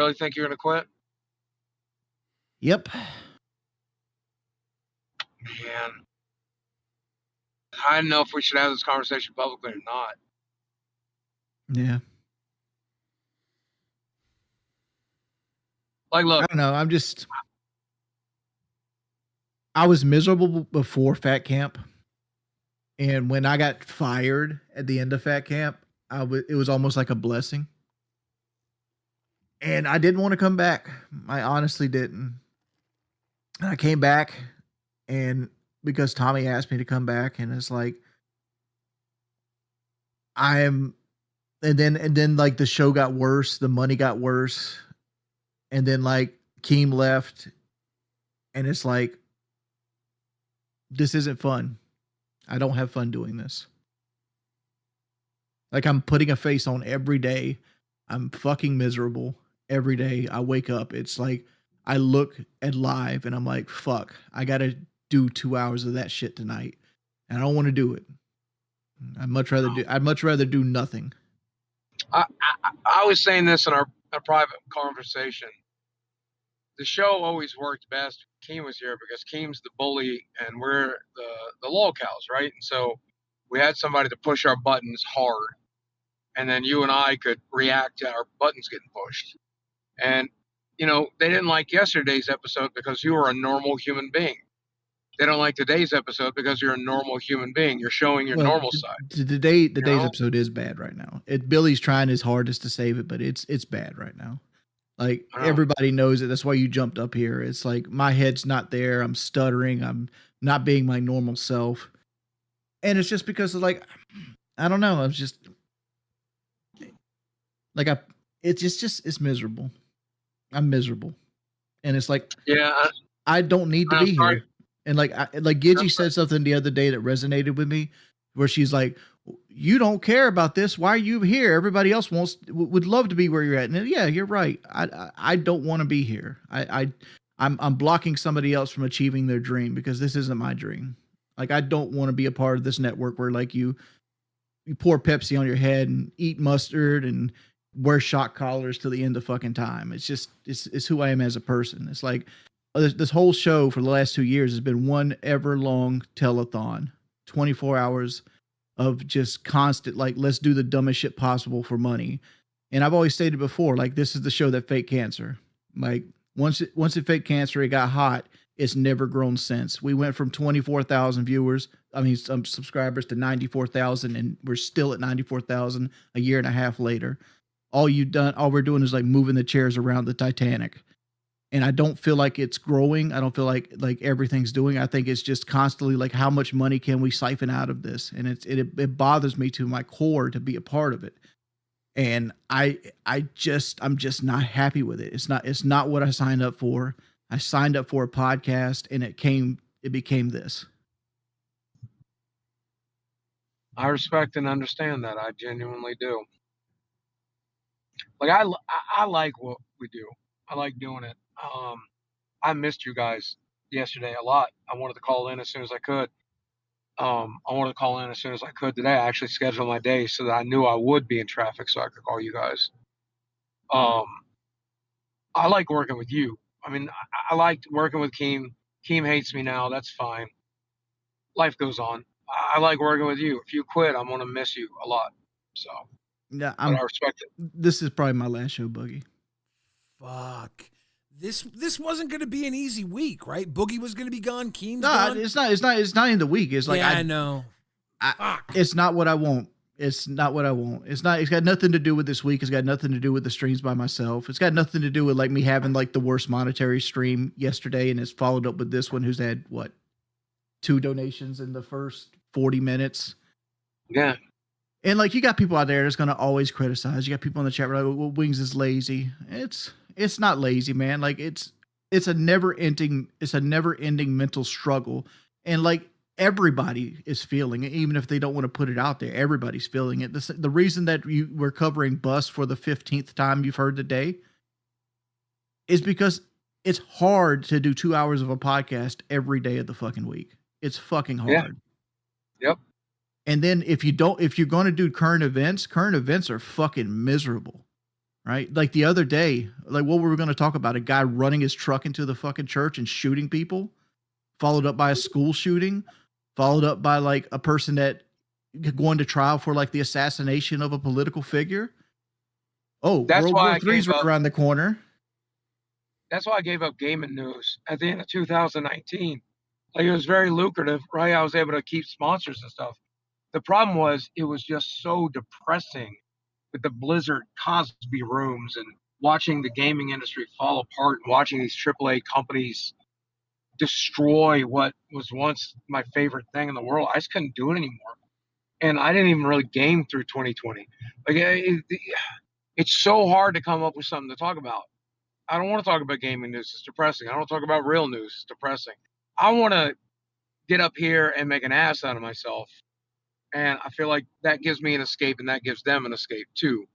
really think you're going to quit? Yep. Man, I don't know if we should have this conversation publicly or not. Yeah. Like, look, I don't know. I was miserable before Fat Camp. And when I got fired at the end of Fat Camp, it was almost like a blessing. And I didn't want to come back. I honestly didn't. And I came back, and because Tommy asked me to come back, and it's like, and then like the show got worse, the money got worse, and then like Keem left, and it's like, this isn't fun. I don't have fun doing this. Like, I'm putting a face on every day. I'm fucking miserable every day. I wake up. It's like I look at live and I'm like, fuck, I got to do 2 hours of that shit tonight. And I don't want to do it. I'd much rather do nothing. I was saying this in our private conversation. The show always worked best. Keem was here because Keem's the bully and we're the lolcows, right? And so we had somebody to push our buttons hard, and then you and I could react to our buttons getting pushed. And, you know, they didn't like yesterday's episode because you were a normal human being. They don't like today's episode because you're a normal human being. You're showing your normal side. Today's episode is bad right now. Billy's trying his hardest to save it, but it's bad right now. Like, everybody knows it. That's why you jumped up here. It's like my head's not there. I'm stuttering. I'm not being my normal self. And it's just because of, like, I don't know. I'm just like, it's miserable. I'm miserable. And it's like, yeah, I don't need to be here. And like Gidgey said something the other day that resonated with me, where she's like, you don't care about this. Why are you here? Everybody else would love to be where you're at. And yeah, you're right. I don't want to be here. I'm blocking somebody else from achieving their dream because this isn't my dream. Like, I don't want to be a part of this network where like you pour Pepsi on your head and eat mustard and wear shock collars till the end of fucking time. It's just, it's who I am as a person. It's like this whole show for the last 2 years has been one ever long telethon, 24 hours of just constant, like, let's do the dumbest shit possible for money. And I've always stated before, like, this is the show that faked cancer. Like, once it faked cancer, it got hot. It's never grown since. We went from 24,000 subscribers to 94,000, and we're still at 94,000 a year and a half later. All we're doing is like moving the chairs around the Titanic. And I don't feel like it's growing. I don't feel like everything's doing. I think it's just constantly like, how much money can we siphon out of this? And it bothers me to my core to be a part of it. And I'm just not happy with it. It's not what I signed up for. I signed up for a podcast, and it became this. I respect and understand that. I genuinely do. Like, I like what we do. I like doing it. I missed you guys yesterday a lot. I wanted to call in as soon as I could. Today. I actually scheduled my day so that I knew I would be in traffic so I could call you guys. I like working with you. I mean, I liked working with Keem. Keem hates me now. That's fine. Life goes on. I like working with you. If you quit, I'm going to miss you a lot. So, yeah, I respect it. This is probably my last show, Boogie. Fuck. This wasn't going to be an easy week, right? Boogie was going to be gone. Keem's gone. No, it's not in the week. It's like, yeah, I know. It's not what I want. It's not what I want. It's got nothing to do with this week. It's got nothing to do with the streams by myself. It's got nothing to do with like me having like the worst monetary stream yesterday, and it's followed up with this one who's had 2 donations in the first 40 minutes. Yeah. And like, you got people out there that's going to always criticize. You got people in the chat like, well, Wings is lazy. It's not lazy, man. Like, it's a never ending mental struggle. And like, everybody is feeling it, even if they don't want to put it out there. Everybody's feeling it. The reason that we're covering Bust for the 15th time you've heard today is because it's hard to do 2 hours of a podcast every day of the fucking week. It's fucking hard. Yeah. Yep. And then if you're going to do current events are fucking miserable. right? Like the other day, like what we were going to talk about, a guy running his truck into the fucking church and shooting people, followed up by a school shooting, followed up by like a person that going to trial for like the assassination of a political figure. Oh, That's World why War I III is gave right up. around the corner. That's why I gave up gaming news at the end of 2019. Like it was very lucrative, right? I was able to keep sponsors and stuff. The problem was it was just so depressing with the Blizzard Cosby rooms and watching the gaming industry fall apart and watching these AAA companies destroy what was once my favorite thing in the world. I just couldn't do it anymore. And I didn't even really game through 2020. Like it's so hard to come up with something to talk about. I don't want to talk about gaming news. It's depressing. I don't want to talk about real news. It's depressing. I want to get up here and make an ass out of myself. And I feel like that gives me an escape and that gives them an escape too.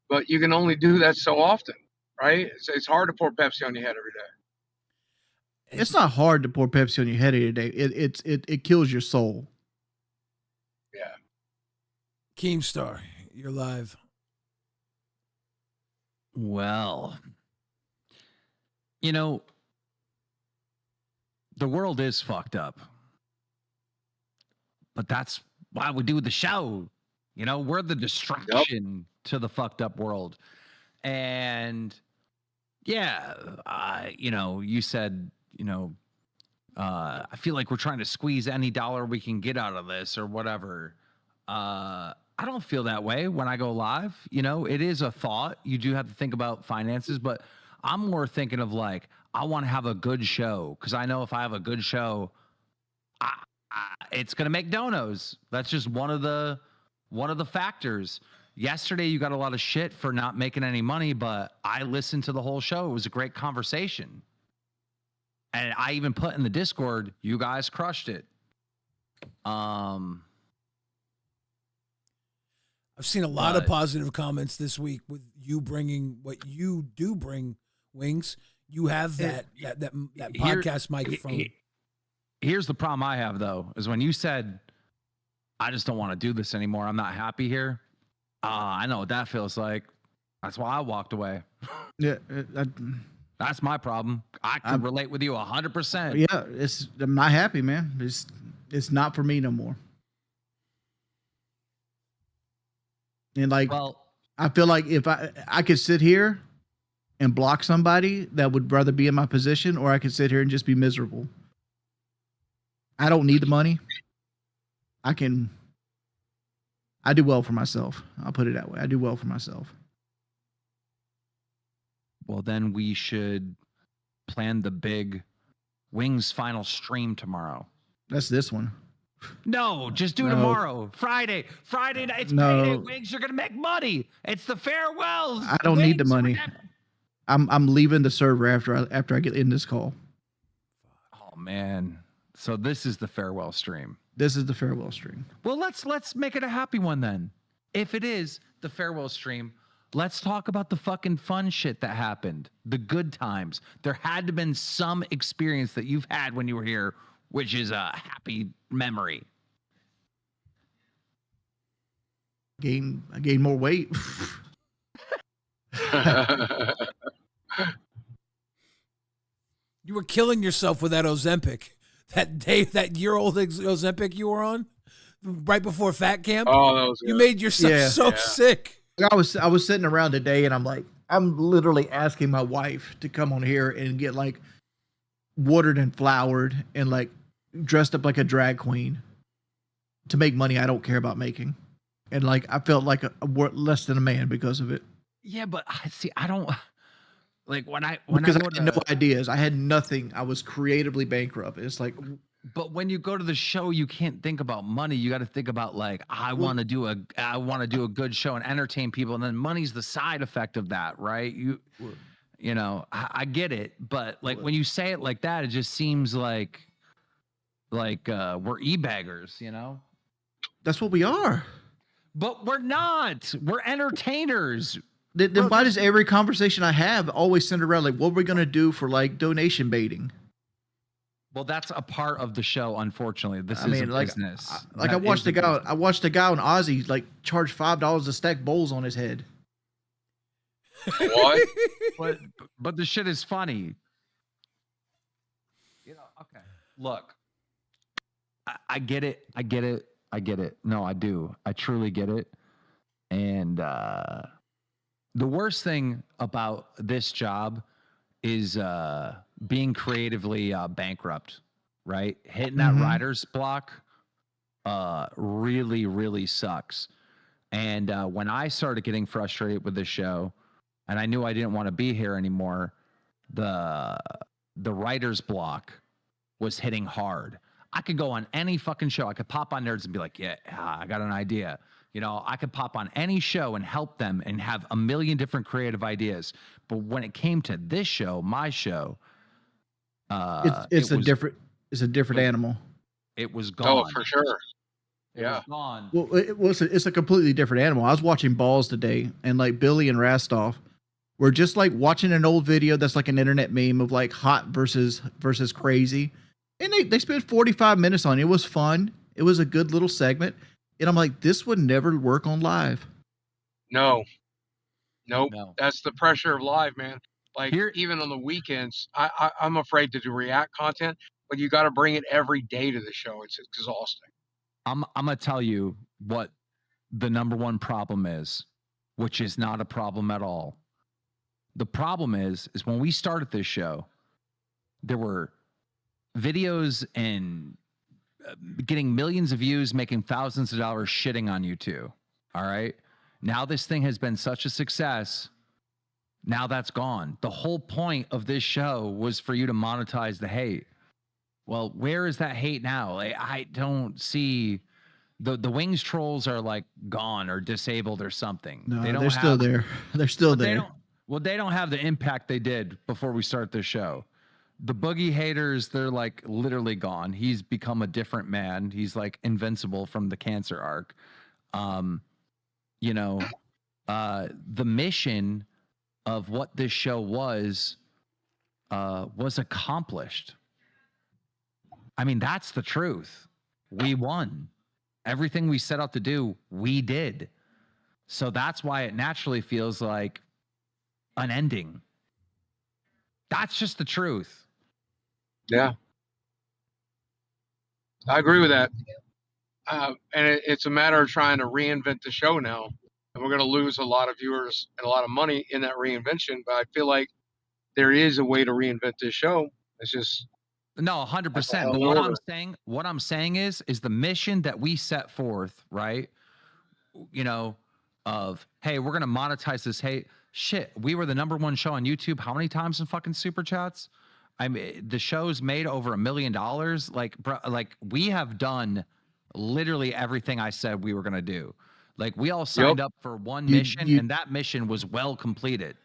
But you can only do that so often, right? It's hard to pour Pepsi on your head every day. It's not hard to pour Pepsi on your head every day. It kills your soul. Yeah. Keemstar, you're live. Well, you know, the world is fucked up. But that's why we do the show. You know, we're the distraction to the fucked up world. And yeah, you know, you said, you know, I feel like we're trying to squeeze any dollar we can get out of this or whatever. I don't feel that way when I go live. You know, it is a thought. You do have to think about finances, but I'm more thinking of like, I want to have a good show because I know if I have a good show, it's going to make donos. That's just one of the factors. Yesterday, you got a lot of shit for not making any money, but I listened to the whole show. It was a great conversation. And I even put in the Discord, you guys crushed it. I've seen a lot of positive comments this week with you bringing what you do bring, Wings. You have that podcast microphone. Here's the problem I have, though, is when you said, I just don't want to do this anymore. I'm not happy here. I know what that feels like. That's why I walked away. Yeah. That's my problem. I can relate with you 100%. Yeah. I'm not happy, man. It's not for me no more. And like, well, I feel like if I could sit here and block somebody that would rather be in my position, or I could sit here and just be miserable. I don't need the money. I do well for myself. I'll put it that way. I do well for myself. Well, then we should plan the big Wings final stream tomorrow. That's this one. No, just do tomorrow. Friday night. It's payday. Wings, you're going to make money. It's the farewells. I don't need the money. I'm leaving the server after I get in this call. Oh, man. So this is the farewell stream. This is the farewell stream. Well, let's make it a happy one then. If it is the farewell stream, let's talk about the fucking fun shit that happened. The good times. There had to have been some experience that you've had when you were here, which is a happy memory. I gained more weight. You were killing yourself with that Ozempic. That day, that year-old Ozempic you were on, right before Fat Camp. Oh, that was good. You made yourself sick. I was sitting around today, and I'm literally asking my wife to come on here and get like watered and flowered and like dressed up like a drag queen to make money I don't care about making, and like I felt like less than a man because of it. Yeah, but I don't. Like I had no ideas. I had nothing. I was creatively bankrupt. It's like, but when you go to the show, you can't think about money. You got to think about like, I want to do a good show and entertain people. And then money's the side effect of that. Right. You know, I get it. But like when you say it like that, it just seems like we're e-baggers, you know? That's what we are. But we're not. We're entertainers. Then why does every conversation I have always center around like, what are we going to do for like donation baiting? Well, that's a part of the show. Unfortunately, this is a business. I watched a guy on Aussie like charge $5 to stack bowls on his head. What? But the shit is funny. You know, okay. Look, I get it. I get it. I get it. No, I do. I truly get it. And the worst thing about this job is being creatively bankrupt, right? Hitting that writer's block really, really sucks. And when I started getting frustrated with the show, and I knew I didn't want to be here anymore, the writer's block was hitting hard. I could go on any fucking show. I could pop on Nerds and be like, yeah, I got an idea. You know, I could pop on any show and help them and have a million different creative ideas. But when it came to this show, my show, it's a different animal. It was gone. Oh, for sure. It was gone. Well, it's a completely different animal. I was watching Balls today, and like Billy and Rastoff were just like watching an old video that's like an internet meme of like hot versus crazy. And they spent 45 minutes on it. It was fun. It was a good little segment. And I'm like, this would never work on live. No. Nope. No. That's the pressure of live, man. Like even on the weekends, I'm afraid to do react content, but you got to bring it every day to the show. It's exhausting. I'm gonna tell you what the number one problem is, which is not a problem at all. The problem is when we started this show, there were videos and getting millions of views, making thousands of dollars shitting on you too. All right. Now this thing has been such a success. Now that's gone. The whole point of this show was for you to monetize the hate. Well, where is that hate now? I don't see the Wings trolls are like gone or disabled or something. No, they're still there. They're still there. They don't have the impact they did before we start this show. The Boogie haters, they're like literally gone. He's become a different man. He's like invincible from the cancer arc. You know, the mission of what this show was accomplished. I mean, that's the truth. We won. Everything we set out to do, we did. So that's why it naturally feels like an ending. That's just the truth. Yeah. I agree with that. And it's a matter of trying to reinvent the show now. And we're going to lose a lot of viewers and a lot of money in that reinvention. But I feel like there is a way to reinvent this show. It's just... No, 100%. But what I'm saying is the mission that we set forth, right? You know, of, hey, we're going to monetize this hate. Shit, we were the #1 show on YouTube. How many times in fucking super chats? I mean, the show's made over $1 million. Like, bro, like we have done literally everything I said we were going to do. Like we all signed up for one mission, and that mission was well completed.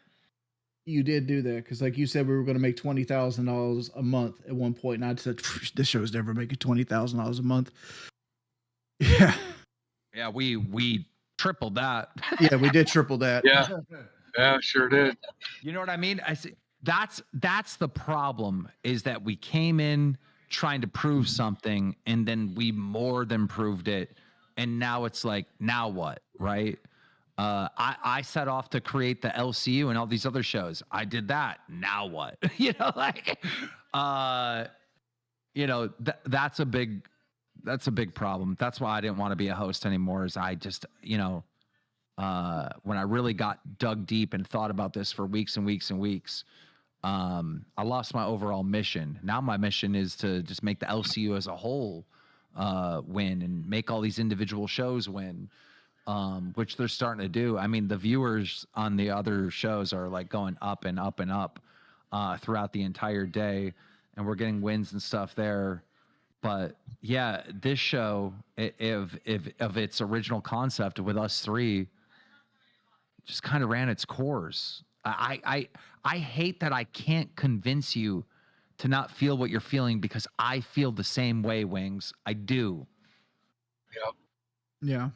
You did do that because, like you said, we were going to make $20,000 a month at one point, and I said, "This show's never making $20,000 a month." Yeah, yeah, we tripled that. Yeah, we did triple that. Yeah, sure did. You know what I mean? I see. That's the problem, is that we came in trying to prove something, and then we more than proved it, and now it's like, now what, right? I set off to create the LCU and all these other shows. I did that. Now what? You know, like, you know, that's a big problem. That's why I didn't want to be a host anymore. Is I just, you know, when I really got dug deep and thought about this for weeks and weeks and weeks, I lost my overall mission. Now my mission is to just make the LCU as a whole win, and make all these individual shows win. Which they're starting to do. I mean, the viewers on the other shows are like going up and up and up throughout the entire day, and we're getting wins and stuff there. But yeah, this show, if of its original concept with us three, just kind of ran its course. I hate that I can't convince you to not feel what you're feeling, because I feel the same way, Wings. I do. Yeah.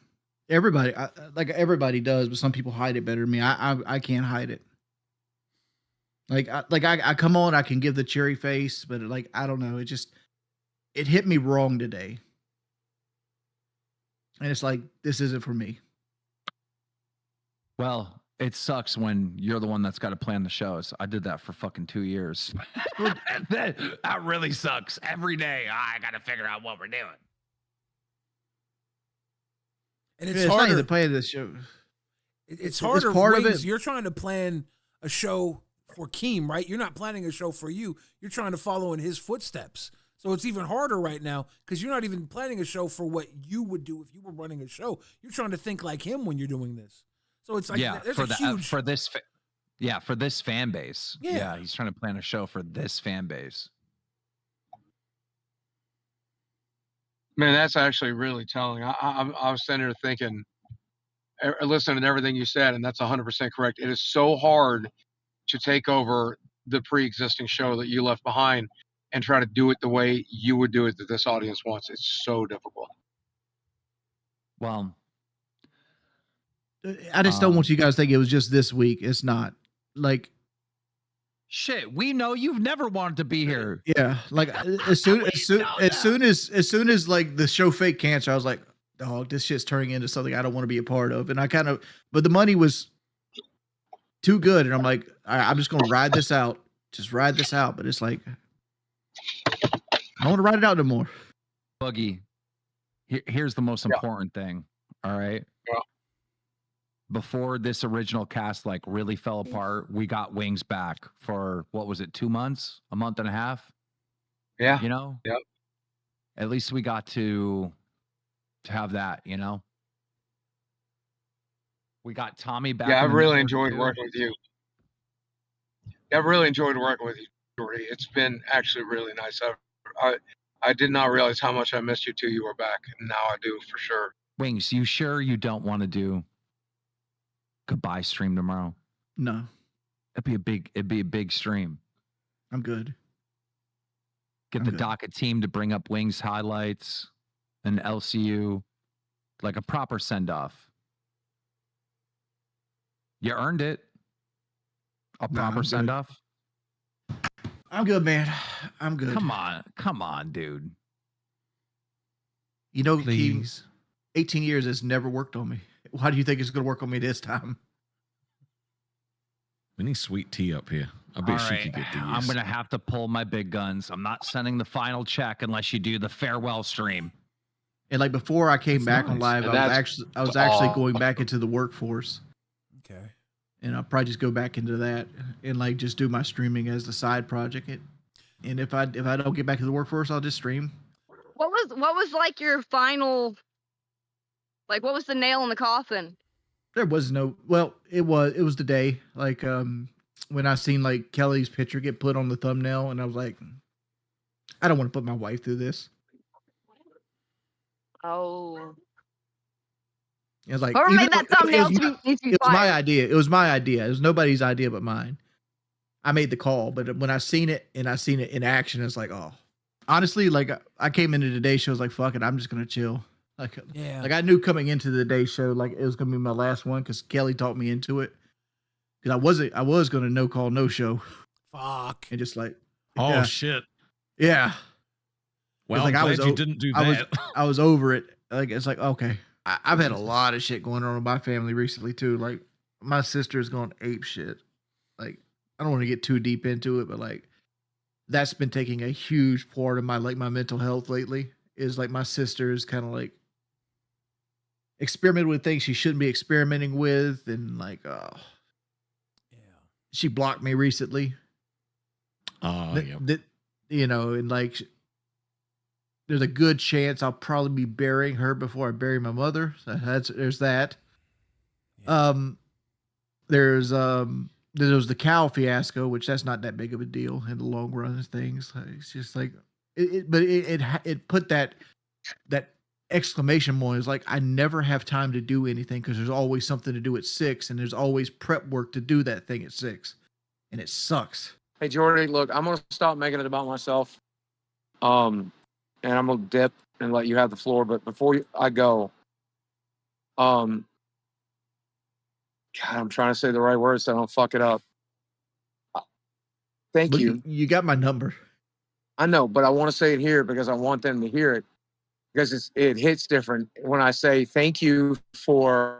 Everybody does, but some people hide it better than me. I can't hide it. I come on, I can give the cheery face, but like, I don't know. It hit me wrong today. And it's like, this isn't for me. Well, it sucks when you're the one that's got to plan the shows. I did that for fucking 2 years. That really sucks. Every day, I got to figure out what we're doing. And it's harder to play this show. It's harder. It's part Wings, of it. You're trying to plan a show for Keem, right? You're not planning a show for you. You're trying to follow in his footsteps. So it's even harder right now because you're not even planning a show for what you would do if you were running a show. You're trying to think like him when you're doing this. So it's like for this fan base. Yeah, he's trying to plan a show for this fan base. Man, that's actually really telling. I was sitting here thinking, listening to everything you said, and that's 100% correct. It is so hard to take over the pre-existing show that you left behind and try to do it the way you would do it that this audience wants. It's so difficult. Well, I just don't want you guys to think it was just this week. It's not. Like, shit, we know you've never wanted to be here. Yeah, like as soon as like the show Fake Cancer, I was like, dog, this shit's turning into something I don't want to be a part of. And I kind of, but the money was too good, and I'm like, all right, I'm just gonna ride this out. Just ride this out. But it's like, I don't want to ride it out no more. Buggy, here's the most important thing. All right. Yeah. Before this original cast like really fell apart, we got Wings back for what was it, 2 months, a month and a half? Yeah. You know? Yep. At least we got to have that, you know? We got Tommy back. Yeah, I've really enjoyed working with you. I've really enjoyed working with you, Jordy. It's been actually really nice. I did not realize how much I missed you till you were back, and now I do for sure. Wings, you sure you don't want to do goodbye stream tomorrow? No. It'd be a big stream. I'm good. Get the docket team to bring up Wings highlights and LCU, like a proper send-off. You earned it. A proper send-off. I'm good, man. I'm good. Come on, dude. You know, please. 18 years has never worked on me. Why do you think it's going to work on me this time? We need Sweet Tea up here. I bet she could get these. I'm going to have to pull my big guns. I'm not sending the final check unless you do the farewell stream. And like before I came back on live, I was actually going back into the workforce. Okay. And I'll probably just go back into that and like just do my streaming as the side project. And if I don't get back to the workforce, I'll just stream. What was like your final, like what was the nail in the coffin? There was no, well, it was the day, like when I seen like Kelly's picture get put on the thumbnail, and I was like, I don't want to put my wife through this. Oh. It was like, whoever made that thumbnail it was my idea. It was my idea. It was nobody's idea but mine. I made the call, but when I seen it in action, it's like, oh, honestly, like I came into today's show, I was like, fuck it, I'm just gonna chill. Like I knew coming into the day show, like it was gonna be my last one because Kelly talked me into it. Because I was gonna no call, no show. Fuck. And just like, oh shit. Yeah. Well, like, I'm glad you didn't do that. I was over it. Like it's like, okay. I've had a lot of shit going on in my family recently too. Like my sister's gone ape shit. Like I don't want to get too deep into it, but like that's been taking a huge part of my my mental health lately. Is like my sister is kind of like experimenting with things she shouldn't be experimenting with, and like she blocked me recently. You know, and like there's a good chance I'll probably be burying her before I bury my mother. So there's that. Yeah. There was the cow fiasco, which that's not that big of a deal in the long run of things. It's just like it put that exclamation point. It's like I never have time to do anything because there's always something to do at 6, and there's always prep work to do that thing at 6, and it sucks. Hey Jordy, look, I'm gonna stop making it about myself. And I'm gonna dip and let you have the floor. But before I go, God, I'm trying to say the right words so I don't fuck it up. Thank you. You got my number. I know, but I want to say it here because I want them to hear it because it hits different when I say thank you for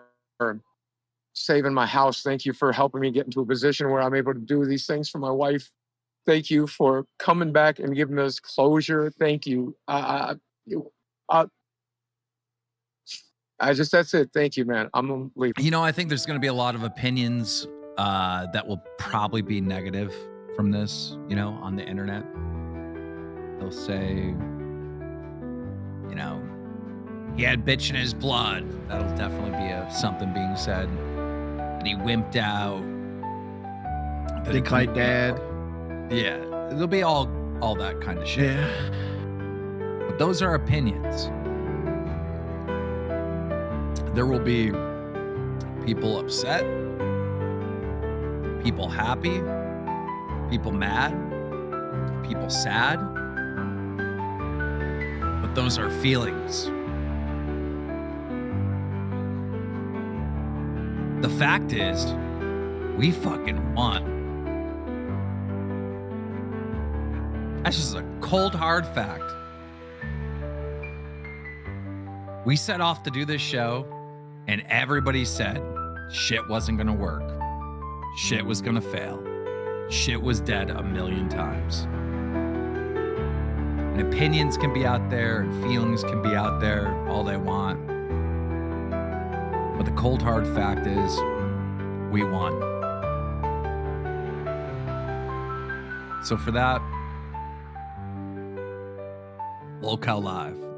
saving my house. Thank you for helping me get into a position where I'm able to do these things for my wife. Thank you for coming back and giving us closure. Thank you. That's it. Thank you, man. I'm gonna leave. You know, I think there's going to be a lot of opinions that will probably be negative from this, you know, on the internet. They'll say, you know, he had bitch in his blood. That'll definitely be something being said. That he wimped out. Didn't fight dad. Yeah, there'll be all that kind of shit. Yeah. But those are opinions. There will be people upset, people happy, people mad, people sad. But those are feelings. The fact is, we fucking won. That's just a cold, hard fact. We set off to do this show, and everybody said shit wasn't gonna work. Shit was gonna fail. Shit was dead a million times. And opinions can be out there, and feelings can be out there all they want. But the cold, hard fact is, we won. So for that, Locale Live.